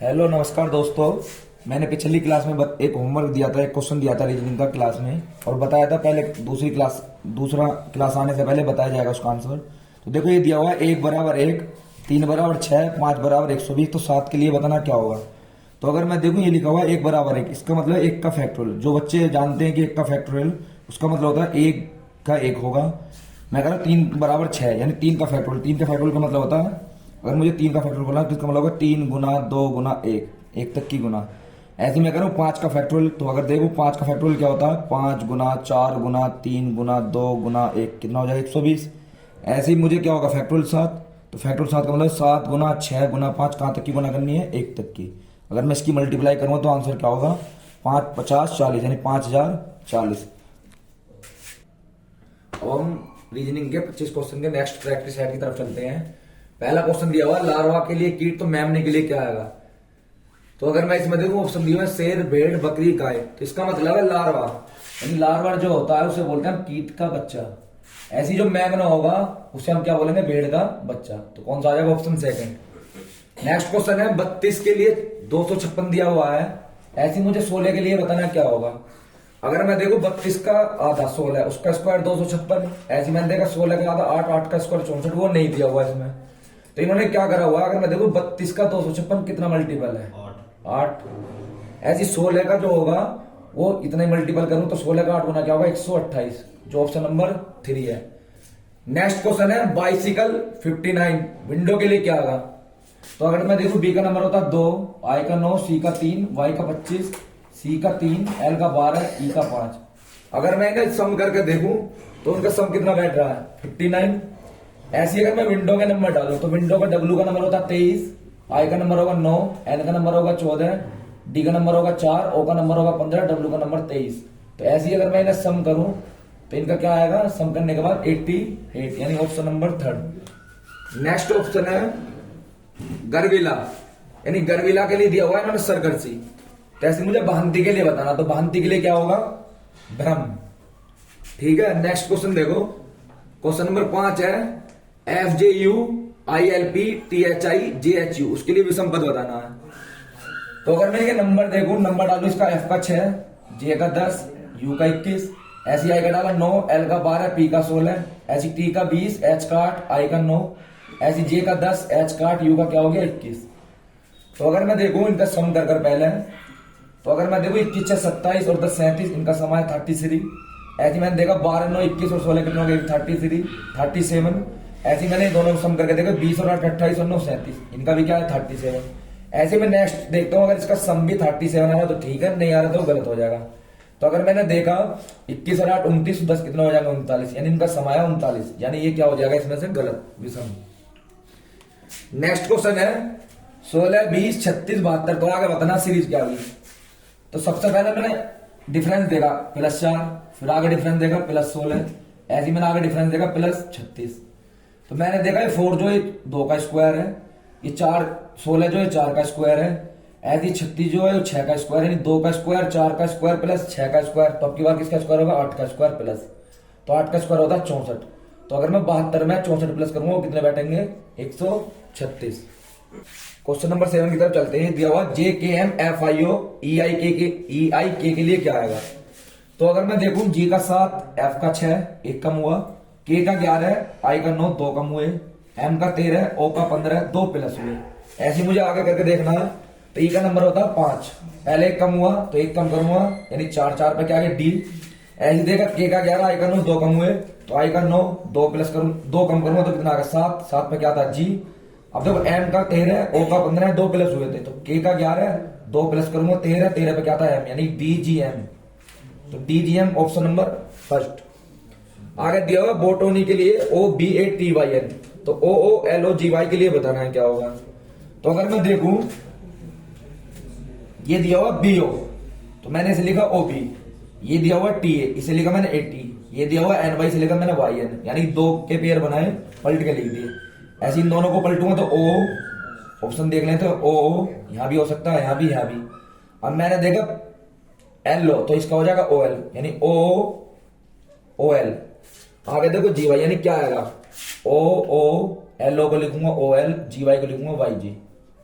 Hello नमस्कार दोस्तों। मैंने पिछली क्लास में एक होमवर्क दिया था, एक क्वेश्चन दिया था रीजनिंग का क्लास में, और बताया था पहले दूसरा क्लास आने से पहले बताया जाएगा उसका आंसर। तो देखो ये दिया हुआ है 1 = 1, 3 = 6, 5 = 120। तो 7 के लिए बताना क्या होगा। तो अगर मैं देखूं ये लिखा हुआ है 1 = 1, इसका मतलब 1 का फैक्टोरियल। जो बच्चे जानते हैं कि 1 का फैक्टोरियल उसका मतलब होता है 1 का 1 होगा। मैं कह रहा हूँ 3 = 6, यानी 3 का फैक्टोरियल। 3 का फैक्टोरियल का मतलब होता है, अगर मुझे 3 का फैक्टोरियल बोलना है तो इसका मतलब होगा 3 गुना 2 गुना 1, 1 तक की गुना। ऐसे मैं कह रहा हूँ 5 का फैक्टोरियल। तो अगर देखो 5 का फैक्टोरियल क्या होता है, 5 गुना 4 गुना 3 गुना 2 गुना 1, कितना हो जाएगा 120। ऐसे ही मुझे क्या होगा फैक्टोरियल 7। तो फैक्टोरियल 7 का मतलब 7 गुना 6 गुना 5, कहाँ तक की गुना करनी है, 1 तक की। अगर मैं इसकी मल्टीप्लाई करूँगा तो आंसर क्या होगा, 5 50 40, यानी 5040। अब हम रीजनिंग के 25 क्वेश्चन के नेक्स्ट प्रैक्टिस सेट की तरफ चलते हैं। पहला क्वेश्चन दिया हुआ है लार्वा के लिए कीट, तो मैमने के लिए क्या आएगा। तो अगर मैं इसमें देखूं ऑप्शन दिया है शेर भेड़ बकरी गाय, तो इसका मतलब है लार्वा, यानी लार्वा जो होता है उसे बोलते हैं हम कीट का बच्चा। ऐसी जो मैग्ना होगा उसे हम क्या बोलेंगे, भेड़ का बच्चा। तो कौन सा आ जाएगा, ऑप्शन सेकंड। नेक्स्ट क्वेश्चन है 32 के लिए 256 दिया हुआ है। ऐसी मुझे 16 के लिए बताना क्या होगा। अगर मैं देखूं 32 का आधा 16, उसका स्क्वायर 256। ऐसे मैंने देखा 16 का आधा 8, 8 का स्क्वायर 64, वो नहीं दिया हुआ इसमें। तो इन्होंने क्या करा हुआ है, अगर मैं देखूं 32 का 256 कितना मल्टीपल है, 8। ऐसी 16 का जो होगा वो इतना ही मल्टीपल करूं तो 16 का 8 गुना क्या होगा, 128, जो ऑप्शन नंबर 3 है। नेक्स्ट क्वेश्चन है बाइसिकल 59, विंडो के लिए क्या होगा। तो अगर मैं देखूं बी का नंबर होता है 2, आई का 9, सी का 3, वाई का 25, सी का 3, एल का 12, ई का 5। अगर मैं इन्हें सम करके देखूं तो उनका सम कितना बैठ रहा है, 59। ऐसी अगर मैं विंडो के नंबर डालूं तो विंडो का डब्ल्यू का नंबर होता है 23, आई का नंबर होगा 9, एल का नंबर होगा 14, डी का नंबर होगा 4, ओ का नंबर होगा 15, डब्ल्यू का नंबर 23। तो ऐसी अगर मैं इन्हें सम करूं तो इनका क्या आएगा, सम करने के बाद 88, यानी ऑप्शन नंबर 3। नेक्स्ट ऑप्शन है गर्विला, यानी गर्विला के लिए दिया हुआ है इन्होंने सरगर्सी। तो ऐसे मुझे बहंती के लिए बताना, तो बहंती के लिए क्या होगा, भ्रम। ठीक है, नेक्स्ट क्वेश्चन देखो, क्वेश्चन नंबर 5 है FJUILPTHIJHU, उसके लिए विषम पद बताना है। तो अगर मैं ये नंबर देखूं, नंबर डालू इसका F का 6, J का 10, U का 21, ऐसी I का डाला 9, L का 12, P का 16, ऐसी T का 20, H का 8, I का 9, ऐसी J का 10, H का 8, U का क्या हो गया 21। तो अगर मैं देखूं इनका सम कर पहले, तो अगर मैं देखूं 21 6 27 और 10 37, इनका सम है 33। ऐसी मैंने देखा 12 9 21 और 16 कितने हो गए, 33 37। ऐसी मैंने दोनों सम करके देखा 20 और 8 28 और 9 37, इनका भी क्या है 37। ऐसे में नेक्स्ट देखता हूं, अगर इसका सम भी 37 आ रहा है तो ठीक है, नहीं आ रहा तो गलत हो जाएगा। तो अगर मैंने देखा 21 और 8 29, 10 कितना हो जाएगा 39, यानी इनका सम आया 39, यानी ये क्या हो जाएगा इसमें से गलत विषम। नेक्स्ट क्वेश्चन है 16 20 36 72, तो आगे बताना सीरीज क्या होगी। तो सबसे पहले मैंने डिफरेंस देखा +4, फिर आगे डिफरेंस देखा +16, ऐसे मैंने आगे डिफरेंस देखा +36। तो मैंने देखा ये 4 जो है 2 का स्क्वायर है, ये 4 16 जो है 4 का स्क्वायर है, ऐसी 36 जो है 6 का स्क्वायर, यानी 2 का स्क्वायर 4 का स्क्वायर प्लस 6 का स्क्वायर। तो अब की बार किसका स्क्वायर होगा, 8 का स्क्वायर प्लस, तो 8 का स्क्वायर होता है 64। तो अगर मैं 72 में 64 प्लस करूंगा वो कितने बैठेंगे, 136। क्वेश्चन नंबर 7 की तरफ चलते हैं। दिया हुआ JKMFIO EIK के लिए क्या आएगा। तो अगर मैं देखूं G का 7, F का 6, 1 कम हुआ, K का 11, I का 9, 2 कम हुए, M का 13, O का 15, 2 प्लस हुए। ऐसे मुझे आगे करके देखना है। तो E का नंबर होता है 5, पहले 1 कम हुआ तो 1 कम करूंगा, यानी 4 4 पे क्या आ गया D। ऐसे देखा K का 11, I का 9, 2 कम हुए, तो I का 9 2 प्लस करूं, 2 कम करूंगा तो कितना आ गया 7, 7 पे क्या था G। अब देखो M का 13, O का 15, 2 प्लस हुए थे, तो K का 11, 2 प्लस करूंगा 13, 13 पे क्या था M, यानी DGM। तो DGM ऑप्शन नंबर 1। आगे दिया हुआ बोटोनी के लिए OBATYN, तो OOLOGY के लिए बताना है क्या होगा। तो अगर मैं देखूं ये दिया हुआ BO, तो मैंने इसे लिखा OB, ये दिया हुआ TA, इसे लिखा मैंने AT, ये दिया हुआ NY, इसे लिखा मैंने YN, यानी 2 के पेयर बनाए पलट के लिख दिए। ऐसे इन दोनों को पलटूंगा तो O, ऑप्शन देख लें तो OO, यहां भी हो सकता है, यहां भी। अब मैंने देखा LO, तो इसका हो जाएगा OL, यानी OOL। आगे देखो GY, यानी क्या आएगा, OO, LO को लिखूंगा OL, GY को लिखूंगा YG।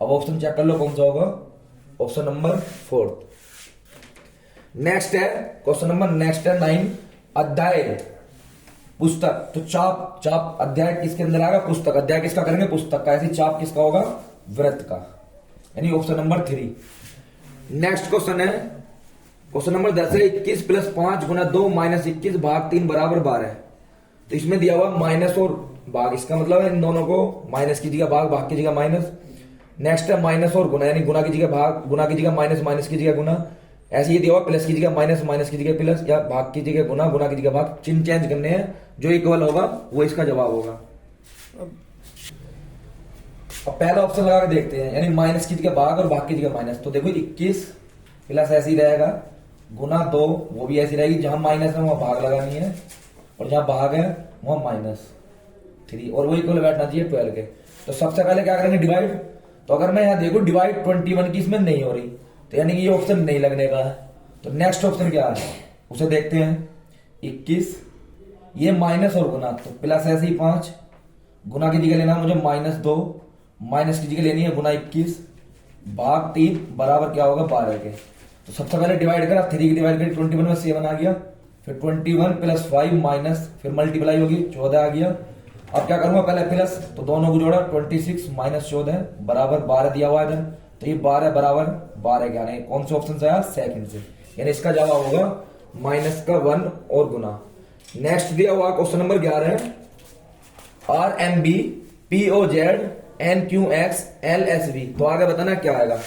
अब ऑप्शन चेक कर लो कौन सा होगा, ऑप्शन नंबर 4। नेक्स्ट है क्वेश्चन नंबर नेक्स्ट है 9, अध्याय पुस्तक। तो चाप चाप अध्याय किसके अंदर आएगा? पुस्तक। अध्याय किसका करेंगे? पुस्तक का। ऐसी चाप किसका होगा? व्रत का, यानी ऑप्शन नंबर 3। नेक्स्ट क्वेश्चन है क्वेश्चन नंबर 10 है 21 प्लस 5 गुना 2 माइनस 21 भाग 3 बराबर 12। तो इसमें दिया हुआ माइनस और भाग, इसका मतलब है इन दोनों को माइनस की जगह भाग, भाग की जगह माइनस। नेक्स्ट है माइनस और गुना, यानी गुना की जगह भाग, गुना की जगह माइनस, माइनस की जगह गुना। ऐसे ये दिया हुआ प्लस की जगह माइनस, माइनस की जगह प्लस, या भाग की जगह गुना, गुना की जगह भाग। चिन्ह चेंज करने हैं, जो इक्वल होगा वो इसका जवाब होगा। अब पहला ऑप्शन लगा के देखते हैं, यानी माइनस की जगह भाग और भाग की जगह माइनस। तो देखो 21 प्लस ऐसे ही रहेगा, गुना 2 वो भी ऐसी रहेगी, जहां माइनस है वहां भाग लगानी है, और जहां भाग है वहां -3, और वो इक्वल बैठना चाहिए 12 के। तो सबसे पहले क्या करेंगे? डिवाइड। तो अगर मैं यहां देखूं डिवाइड 21 की इसमें नहीं हो रही, तो यानी कि ये ऑप्शन नहीं लगने का है। तो नेक्स्ट ऑप्शन क्या है उसे देखते हैं। 21 ये माइनस और गुना, तो प्लस ऐसे ही 5, गुना की जगह लेना मुझे -2, माइनस की जगह लेनी है गुना 21 भाग 3 बराबर क्या होगा? 12 के। तो सबसे पहले डिवाइड करा, 3 की डिवाइड करी 21 में 7 आ गया, फिर 21 प्लस 5 माइनस, फिर मल्टीप्लाई होगी 14 आ गया। अब क्या करूंगा? पहले प्लस, तो दोनों को जोड़ा 26 माइनस 14 बराबर 12 दिया हुआ है, तो ये 12 बराबर 12 क्या नहीं, कौन से ऑप्शन से आया? सेकंड से, यानी इसका जवाब होगा माइनस का 1 और गुना। नेक्स्ट दिया हुआ क्वेश्चन नंबर 11 है RMB POZ NQX LSV। तो आगे बताना क्या आएगा।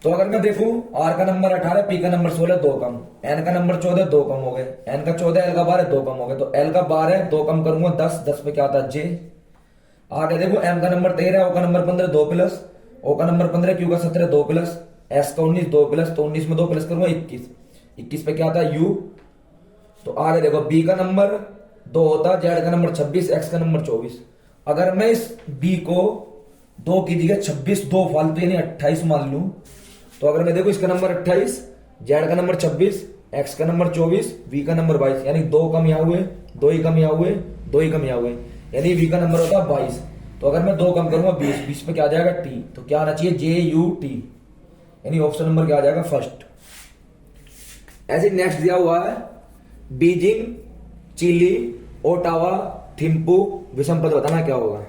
तो अगर मैं देखूं R का नंबर 18, P का नंबर 16, 2 कम, N का नंबर 14, 2 कम हो गए, N का 14, L का 12, 2 कम हो गए। तो L का 12, 2 कम करूंगा 10, 10 पे क्या आता है? J। आगे देखो M का नंबर 13, O का नंबर 15, 2 प्लस, O का नंबर 15, Q का 17, 2 प्लस, S का 19, 2 प्लस, तो 19 में 2 प्लस करूंगा 21, 21 पे क्या आता है? U। तो आगे देखो B का नंबर 2 होता, Z का नंबर 26, X का नंबर 24। अगर मैं इस B को 2 की जगह 26 2 फालतू यानी 28 मान लूं, तो अगर मैं देखो इसका नंबर 28, Z का नंबर 26, X का नंबर 24, V का नंबर 22, यानी 2 कम यहाँ हुए, 2 ही कम यहाँ हुए, 2 ही कम यहाँ हुए, यानी V का नंबर होता है 22। तो अगर मैं 2 कम करूंगा 20, 20 पे क्या आ जाएगा? T। तो क्या आना चाहिए? JUT, यानी ऑप्शन नंबर क्या आ जाएगा? फर्स्ट। ऐसे नेक्स्ट दिया हुआ है बीजिंग, चिली, ओटावा, थिम्पू, विषम पद बताना क्या होगा।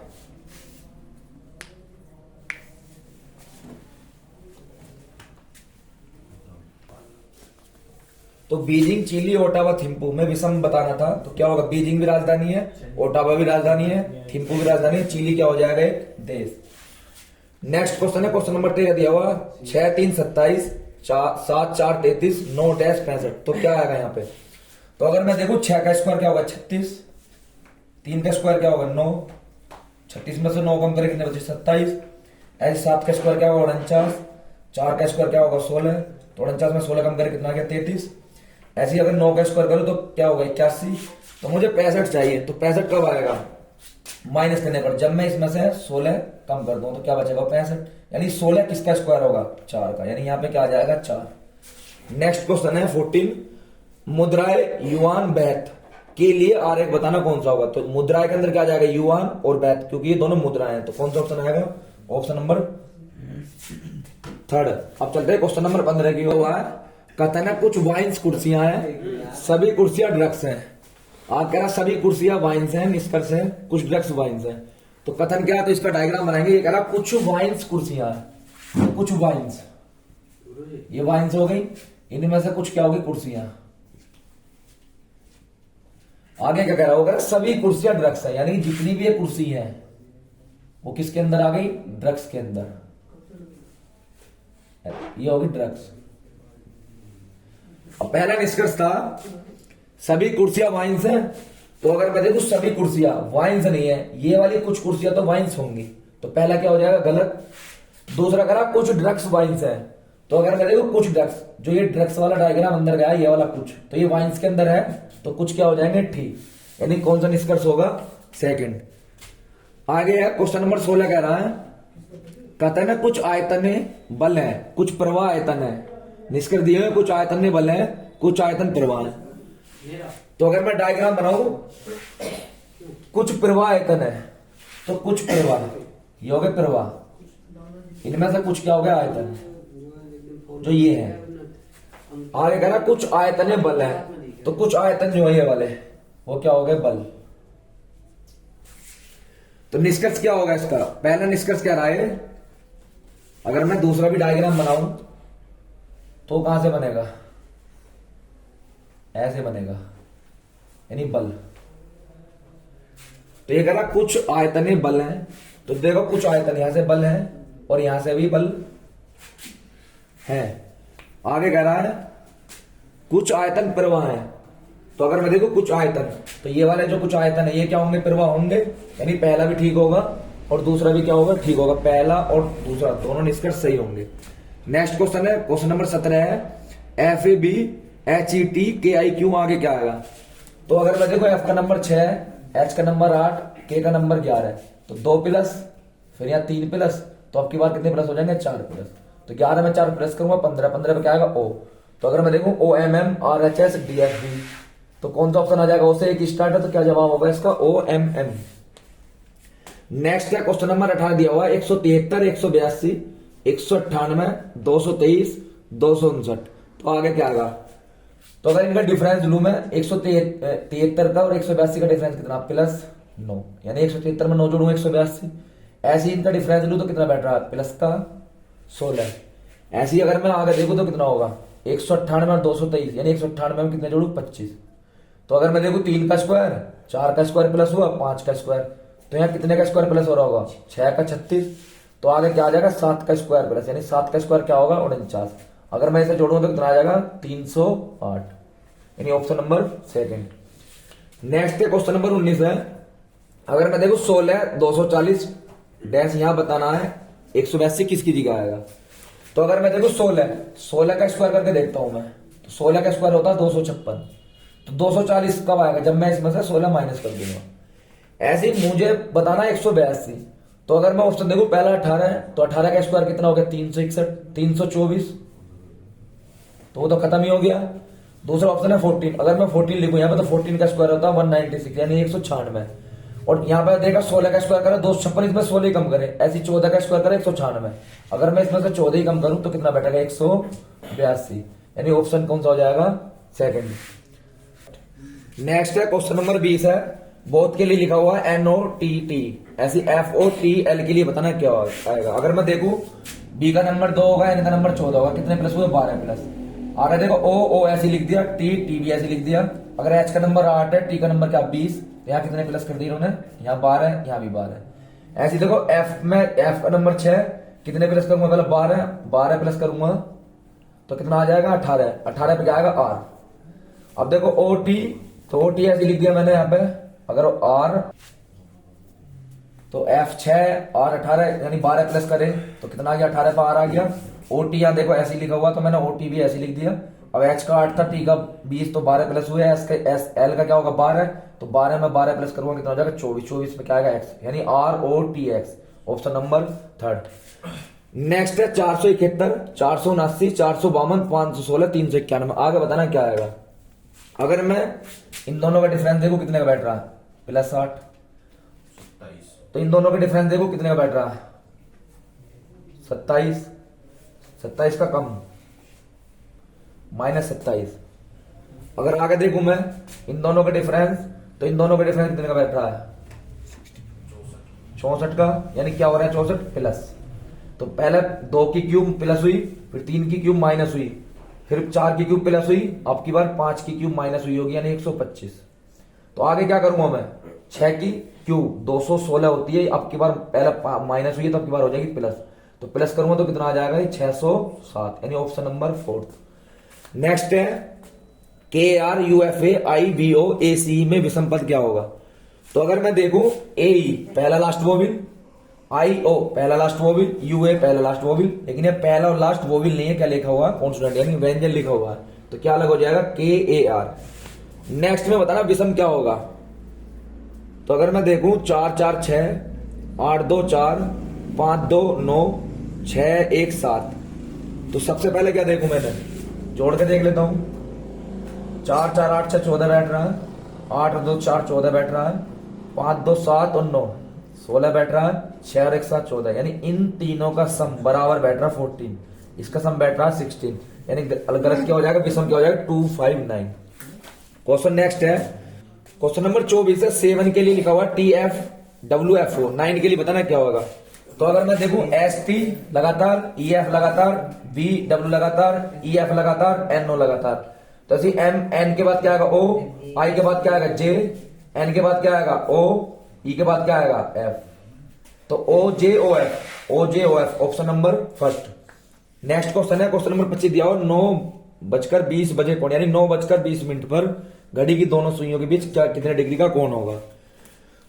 तो बीजिंग, चिली, ओटावा, थिम्पू में विषम बताना था, तो क्या होगा? बीजिंग भी राजधानी है, ओटावा भी राजधानी है, थिम्पू भी राजधानी है, चिली क्या हो जाएगा? एक देश। नेक्स्ट क्वेश्चन है क्वेश्चन नंबर 13 दिया हुआ 6 3 27 7 4 33 9 डैश 65। तो क्या आएगा यहाँ पे? तो अगर मैं देखूं 6 का स्क्वायर क्या होगा? 36, 3 का स्क्वायर क्या होगा? 9, 36 में से 9 कम करें कितने बचे? 27। ऐसे 7 का स्क्वायर क्या होगा? 49, 4 का स्क्वायर क्या होगा? 16, तो 49 में 16 कम करें कितना गया? 33। ऐसे ही अगर 9 का स्क्वायर करो तो क्या होगा? 81। तो मुझे 65 चाहिए, तो 65 कब आएगा? माइनस करने पर, जब मैं इसमें से 16 कम कर दूं तो क्या बचेगा? 65, यानी 16 किसका स्क्वायर होगा? 4 का, यानी यहाँ पे क्या आ जाएगा? 4। नेक्स्ट क्वेश्चन है 14, मुद्राएं युआन बैत के लिए आरेख बताना कौन सा होगा। तो मुद्राएं के अंदर क्या आ जाएगा? युआन और बैत, क्योंकि ये दोनों मुद्राएं हैं, तो कौन सा ऑप्शन आएगा? Option number 3। अब चलते हैं क्वेश्चन नंबर 15 की। हुआ है कथन है कुछ वाइन्स कुर्सियां हैं, सभी कुर्सियां ड्रग्स हैं। आप कह रहा सभी कुर्सियां वाइन्स हैं, निष्कर्ष है कुछ ड्रग्स वाइन्स हैं। तो कथन क्या है? तो इसका डायग्राम बनाएंगे। ये कह रहा कुछ वाइन्स कुर्सियां हैं, कुछ वाइन्स, ये वाइन्स हो गई, इनमें से कुछ क्या होगी? कुर्सियां। आगे क्या कह रहा होगा? सभी कुर्सियां ड्रग्स है, यानी जितनी भी ये कुर्सी है वो किसके अंदर आ गई? ड्रग्स के अंदर, ये होगी ड्रग्स। अब पहला निष्कर्ष था सभी कुर्सियां वाइन्स हैं, तो अगर मैं देखूं सभी कुर्सियां वाइन्स नहीं है, ये वाली कुछ कुर्सियां तो वाइन्स होंगी, तो पहला क्या हो जाएगा? गलत। दूसरा करा कुछ ड्रग्स वाइन्स है, तो अगर मैं देखूं कुछ ड्रग्स, जो ये ड्रग्स वाला डायग्राम अंदर गया ये वाला कुछ, तो ये वाइन्स के अंदर है, तो कुछ क्या हो जाएंगे? ठीक, यानी कौन सा निष्कर्ष होगा? सेकंड। आगे है क्वेश्चन नंबर 16 कह रहा है कथन है कुछ आयतन बल है, कुछ प्रवाह आयतन है। निष्कर्ष दिए हुए कुछ आयतन बल है, कुछ आयतन प्रवाह है। तो अगर मैं डायग्राम बनाऊं, कुछ प्रवाह आयतन है, तो कुछ प्रवाह, ये हो गए प्रवाह, इनमें से कुछ क्या हो गया? आयतन। जो ये है। आगे कह रहा कुछ आयतन बल है, तो कुछ आयतन जो है ये वाले वो क्या हो गए, बल। तो निष्कर्ष क्या होगा इसका, पहला निष्कर्ष क्या रहा है, अगर मैं दूसरा भी डायग्राम बनाऊं तो कहां से बनेगा, ऐसे बनेगा, यानी बल। तो ये कह रहा कुछ आयतने बल हैं, तो देखो कुछ आयतन यहां से बल है और यहां से भी बल है। आगे कह रहा है कुछ आयतन प्रवाह है, तो अगर मैं देखो कुछ आयतन, तो ये वाले जो कुछ आयतन है ये क्या होंगे, प्रवाह होंगे, यानी पहला भी ठीक होगा और दूसरा भी क्या होगा, ठीक होगा। पहला और दूसरा दोनों निष्कर्ष सही होंगे। नेक्स्ट क्वेश्चन है, क्वेश्चन नंबर 17 है, FAB HET KIQ, आगे क्या आएगा। तो अगर मैं देखो F का नंबर 6 है, H का नंबर 8, K का नंबर 11 है, तो 2 प्लस फिर यहाँ 3 प्लस, तो अब की बार कितने प्लस हो जाएंगे, 4 प्लस। तो 11 में 4 प्लस करूंगा 15, 15 पे क्या आएगा O। तो अगर मैं देखूं OMM RHS DFB, तो कौन सा ऑप्शन आ जाएगा, O से एक स्टार्ट है, तो क्या जवाब होगा इसका, OMM। नेक्स्ट है क्वेश्चन नंबर 18 दिया हुआ है, 173 182 198 223 259, तो आगे क्या आएगा। तो अगर इनका डिफरेंस लूं मैं 173 का और 182 का डिफरेंस कितना, +9, यानी 173 में 9 जोड़ूंगा 182। ऐसे ही इनका डिफरेंस लूं तो कितना बैठ रहा है, प्लस का 16। ऐसे ही अगर मैं आगे देखूं तो कितना होगा, 198 और 223, यानी 198 में कितने जोड़ू, 25। तो अगर मैं देखूं 3 का स्क्वायर, 4 का स्क्वायर प्लस हुआ 5 का स्क्वायर, तो यहाँ कितने का स्क्वायर प्लस हो रहा होगा, 6 का 36। तो आगे क्या आ जाएगा, 7 का स्क्वायर प्लस, यानी 7 का स्क्वायर क्या होगा, 49। अगर मैं इसे जोड़ूंगा तो कितना आ जाएगा, 308, यानी ऑप्शन नंबर सेकंड। नेक्स्ट है क्वेश्चन नंबर 19 है, अगर मैं देखूं 16 240 डैश यहां बताना है 182 किसकी जगह आएगा। तो अगर मैं देखूं 16 का स्क्वायर करके देखता हूं मैं, तो 16 का स्क्वायर होता है 256, तो 240 कब आएगा, जब मैं इसमें से 16 माइनस कर दूंगा। ऐसे ही मुझे बताना है 182, तो अगर मैं ऑप्शन देखूं पहला 18 है, तो 18 का स्क्वायर कितना हो गया, 361 324, तो वो तो खत्म ही हो गया। दूसरा ऑप्शन है 14, अगर मैं 14 लिखूं यहाँ पे, तो 14 का स्क्वायर होता है 196, यानी 196। और यहाँ पे देखा 16 का स्क्वायर करे 256, इसमें 16 ही कम करे, ऐसी 14 का स्क्वायर करे 196। अगर मैं इसमें से 14 ही कम करूं तो कितना बैठेगा, 182, यानी ऑप्शन कौन सा हो जाएगा, सेकंड। नेक्स्ट है क्वेश्चन नंबर 20 है, बोथ के लिए लिखा हुआ है NOTT, ऐसी FOTL के लिए बताना क्या आएगा। अगर मैं देखूं B का नंबर 2 होगा, N का नंबर 14 होगा, कितने प्लस हुए, 12 प्लस। आगे देखो O ऐसे लिख दिया, T भी ऐसे लिख दिया। अगर H का नंबर 8 है, T का नंबर क्या 20, यहाँ कितने प्लस कर दिए इन्होंने, यहाँ 12, यहाँ भी 12। ऐसे देखो F का नंबर 6, कितने प्लस करूंगा, पहले 12 प्लस करूंगा तो कितना आ जाएगा, 18 पे क्या आएगा, R। अब देखो OT, तो OT ऐसे लिख दिया मैंने यहाँ पे, अगर R तो F6 R18, यानी 12 प्लस करें तो कितना आ गया, 18 पे R आ गया। OT यहाँ देखो ऐसे लिखा हुआ, तो मैंने OT भी ऐसे लिख दिया। अब H का 8 था, T का 20, तो 12 प्लस हुए, L का क्या होगा 12, तो 12 में 12 प्लस करूंगा कितना हो जाएगा, 24 में क्या आएगा, X, यानी ROTX, option number third. Next है 471 479 452 516 391, आगे बताना क्या आएगा। अगर मैं इन दोनों का डिफरेंस देखो कितने का बैठ रहा है, +8, तो इन दोनों का डिफरेंस देखो कितने का बैठ रहा है, 27 का कम, -27। अगर आगे देखूं मैं इन दोनों का डिफरेंस, तो इन दोनों का डिफरेंस कितने का बैठ रहा है, 64 का, यानी क्या हो रहा है, 64 प्लस। तो पहले 2 की क्यूब प्लस हुई, फिर 3 की क्यूब माइनस हुई, फिर 4 की क्यूब प्लस हुई, अब की बार 5 की क्यूब माइनस हुई होगी, यानी 125। तो आगे क्या करूंगा मैं, 6 की क्यूब 216 होती है, अब की बार पहले माइनस हुई है तो अब की बार हो जाएगी प्लस, तो प्लस करूंगा तो कितना आ जाएगा, 607, यानी ऑप्शन नंबर 4। नेक्स्ट है KRUFAIBOACE में विषम पद क्या होगा। तो अगर मैं देखूं AE पहला लास्ट वोविल, IO पहला लास्ट वोविल, UA पहला लास्ट वोविल, लेकिन ये पहला और लास्ट वोविल नहीं है, क्या लिखा हुआ है, कॉन्सोनेंट यानी व्यंजन लिखा हुआ है, तो क्या अलग हो जाएगा, KAR। नेक्स्ट में बताना विषम क्या होगा। तो अगर मैं देखूं 4 4 6 8 2 4 5 2 9 6 1 7, तो सबसे पहले क्या देखूं मैंने, जोड़ के देख लेता हूं। 4 4 8 6 14 बैठ रहा है, 8 2 4 14 बैठ रहा है, 5 2 7 और 9 16 बैठ रहा है, 6 और 1 7 14, यानी इन तीनों का सम बराबर बैठ रहा है 14, इसका सम बैठ रहा है 16, यानी गलत क्या हो जाएगा, विषम क्या हो जाएगा 259। क्वेश्चन नेक्स्ट है क्वेश्चन नंबर 24 है। 7 के लिए लिखा हुआ TFWFO, 9 के लिए बताना क्या होगा। तो अगर मैं देखूं ST लगातार, EF लगातार, VW लगातार, EF लगातार, NO लगातार, तो ऐसे M, N के बाद क्या आएगा O, I के बाद क्या आएगा J, N के बाद क्या आएगा O, E के बाद क्या आएगा F। तो OJOF option number first. Next question है क्वेश्चन नंबर 25 दिया हो 9:20 बजे कोण, यानी 9:20 पर घड़ी की दोनों सुइयों के बीच क्या कितने डिग्री का कोण होगा।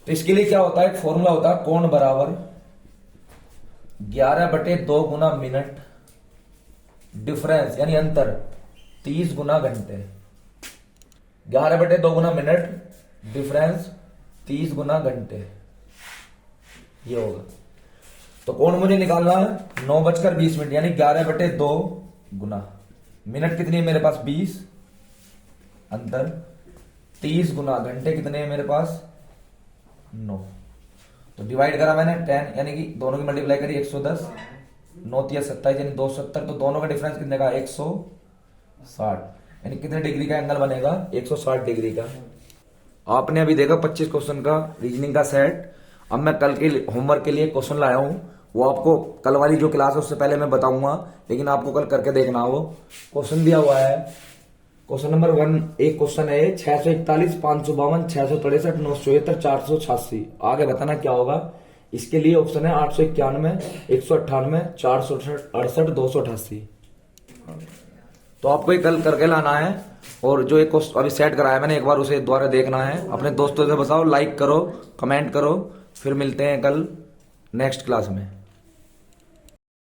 तो इसके लिए क्या होता है, एक फॉर्मूला होता है, कोण बराबर 11/2 गुना मिनट डिफरेंस यानी अंतर 30 गुना घंटे। 11/2 गुना मिनट डिफरेंस 30 गुना घंटे ये होगा। तो कोण मुझे निकालना है 9:20 यानी 11/2 गुना मिनट कितनी है मेरे पास 20, अंतर 30 गुना घंटे कितने हैं मेरे पास 9। तो डिवाइड करा मैंने 10 यानी कि दोनों की मल्टीप्लाई करी 110, 9 3 27 यानी 270। तो दोनों का डिफरेंस कितने का 160, यानी कितने डिग्री का एंगल बनेगा 160 डिग्री का। आपने अभी देखा 25 क्वेश्चन का रीजनिंग का सेट। अब मैं कल के होमवर्क के लिए क्वेश्चन लाया हूं, वो आपको कल वाली जो क्लास है उससे पहले मैं बताऊंगा, लेकिन आपको कल करके देखना। वो क्वेश्चन दिया हुआ है क्वेश्चन नंबर 1, एक क्वेश्चन है 641, 552, 663, 973, 486। आगे बताना क्या होगा। इसके लिए ऑप्शन है 891, 198, 468, 288। तो आपको ये कल करके लाना है, और जो एक क्वेश्चन अभी सेट कराया मैंने एक बार उसे दोबारा देखना है। अपने दोस्तों से बताओ, लाइक करो, कमेंट करो। फिर मिलते हैं कल नेक्स्ट क्लास में।